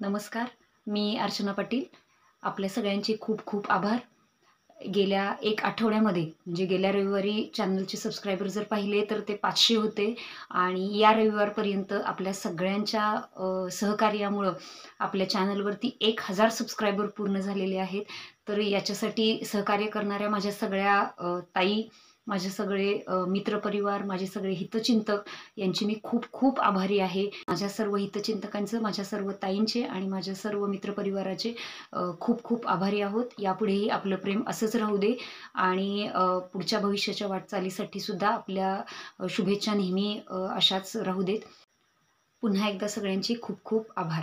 नमस्कार. मी अर्चना पाटील. आपल्या सगळ्यांचे खूप खूप आभार. गेल्या 1 आठवड्यामध्ये म्हणजे गेल्या रविवारी चॅनलचे सबस्क्रायबर जर पाहिले तर ते 500 होते आणि या रविवारपर्यंत आपल्या सगळ्यांच्या सहकार्यामुळं आपल्या चॅनलवरती 1000 सबस्क्रायबर पूर्ण झालेले आहेत. तर याच्यासाठी सहकार्य करणाऱ्या माझ्या सगळ्या ताई, माझे सगळे मित्रपरिवार, माझे सगळे हितचिंतक यांची मी खूप खूप आभारी आहे. माझ्या सर्व हितचिंतकांचं, माझ्या सर्व ताईंचे आणि माझ्या सर्व मित्रपरिवाराचे खूप खूप आभारी आहोत. यापुढेही आपलं प्रेम असंच राहू दे आणि पुढच्या भविष्याच्या वाटचालीसाठी सुद्धा आपल्या शुभेच्छा नेहमी अशाच राहू देत. पुन्हा एकदा सगळ्यांचे खूप खूप आभार.